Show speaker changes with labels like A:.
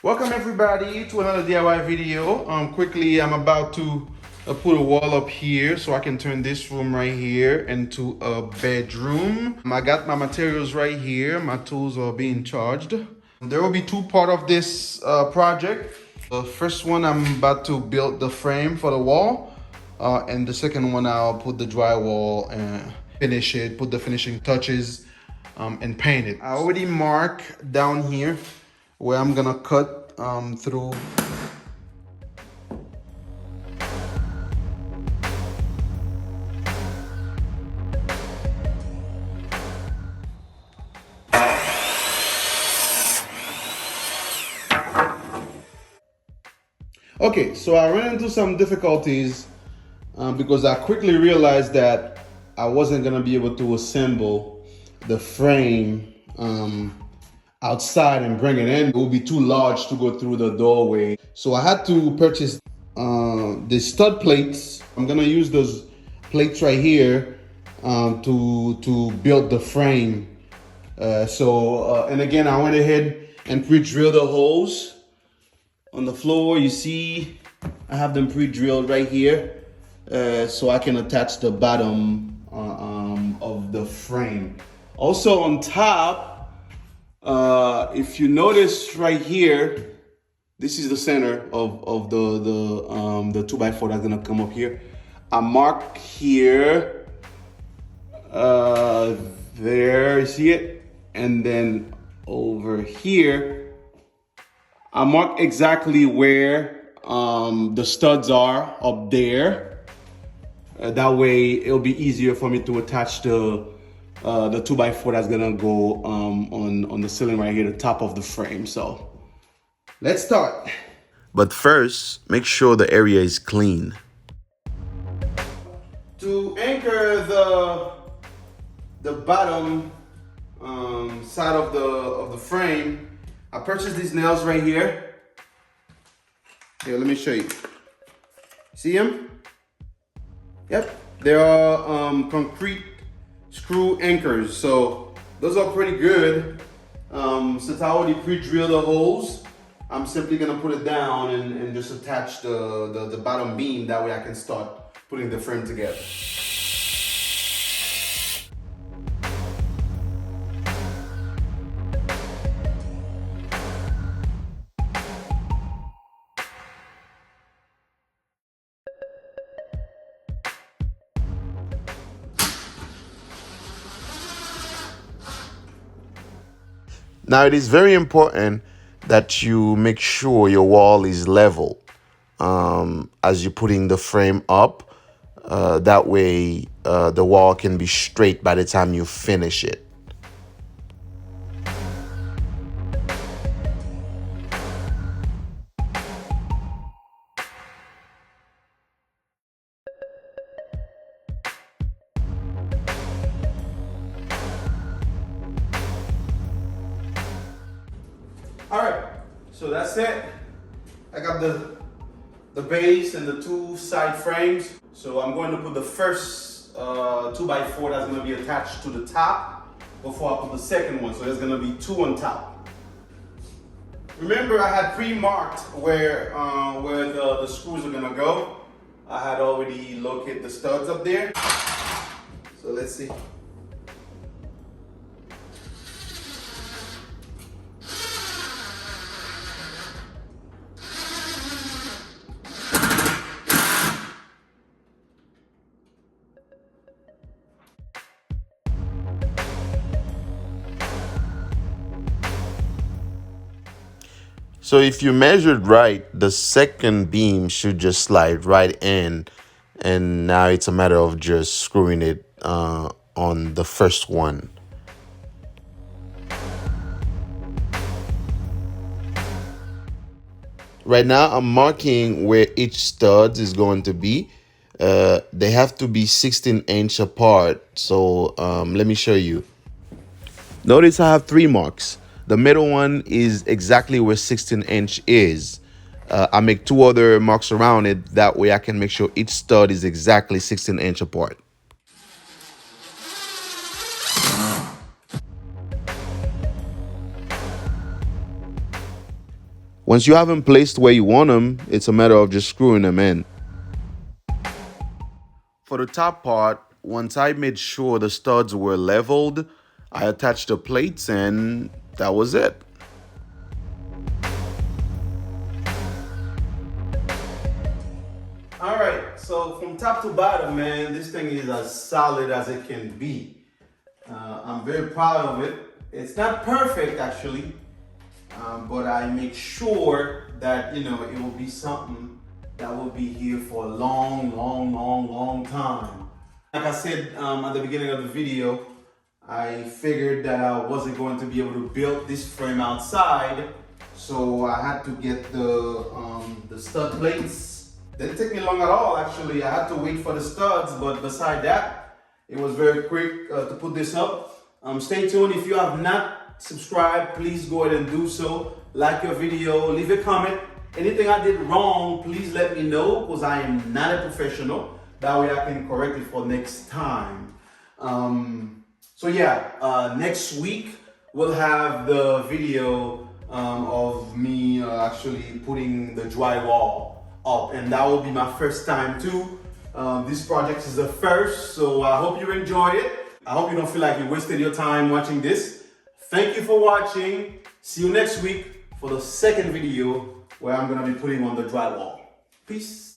A: Welcome everybody to another DIY video. Quickly, I'm about to put a wall up here so I can turn this room right here into a bedroom. I got my materials right here. My tools are being charged. There will be two parts of this project. The first one, I'm about to build the frame for the wall. And the second one, I'll put the drywall and finish it, put the finishing touches and paint it. I already marked down here where I'm gonna cut through. Okay, so I ran into some difficulties because I quickly realized that I wasn't gonna be able to assemble the frame outside and bring it in. It would be too large to go through the doorway. So I had to purchase the stud plates. I'm gonna use those plates right here to build the frame. And again, I went ahead and pre-drilled the holes on the floor. You see, I have them pre-drilled right here so I can attach the bottom of the frame. Also on top, if you notice right here, this is the center of the 2x4 that's gonna come up here. I mark here, there, you see it? And then over here, I mark exactly where the studs are up there. That way it'll be easier for me to attach the 2x4 that's gonna go on the ceiling right here, the top of the frame. So let's start.
B: But first, make sure the area is clean.
A: To anchor the bottom side of the frame, I purchased these nails right here. Here, let me show you. See them? Yep, they are concrete screw anchors. So those are pretty good. Since I already pre-drilled the holes, I'm simply gonna put it down and just attach the bottom beam. That way I can start putting the frame together.
B: Now, it is very important that you make sure your wall is level as you're putting the frame up. That way, the wall can be straight by the time you finish it.
A: All right, so that's it. I got the base and the two side frames. So I'm going to put the first 2x4 that's going to be attached to the top before I put the second one. So there's going to be two on top. Remember, I had pre-marked where the screws are going to go. I had already located the studs up there. So let's see.
B: So if you measured right, the second beam should just slide right in. And now it's a matter of just screwing it on the first one. Right now, I'm marking where each stud is going to be. They have to be 16-inch apart. So let me show you. Notice I have 3 marks. The middle one is exactly where 16-inch is. I make 2 other marks around it. That way I can make sure each stud is exactly 16-inch apart. Once you have them placed where you want them, it's a matter of just screwing them in. For the top part, once I made sure the studs were leveled, I attached the plates and that was it.
A: All right, so from top to bottom, man, this thing is as solid as it can be. I'm very proud of it. It's not perfect, actually, but I make sure that, it will be something that will be here for a long, long, long, long time. Like I said at the beginning of the video, I figured that I wasn't going to be able to build this frame outside, so I had to get the stud plates. Didn't take me long at all, actually. I had to wait for the studs, but beside that, it was very quick to put this up. Stay tuned. If you have not subscribed, please go ahead and do so. Like your video, leave a comment. Anything I did wrong, please let me know, because I am not a professional. That way I can correct it for next time. So yeah, next week we'll have the video of me actually putting the drywall up, and that will be my first time too. This project is the first, so I hope you enjoy it. I hope you don't feel like you wasted your time watching this. Thank you for watching. See you next week for the second video where I'm gonna be putting on the drywall. Peace.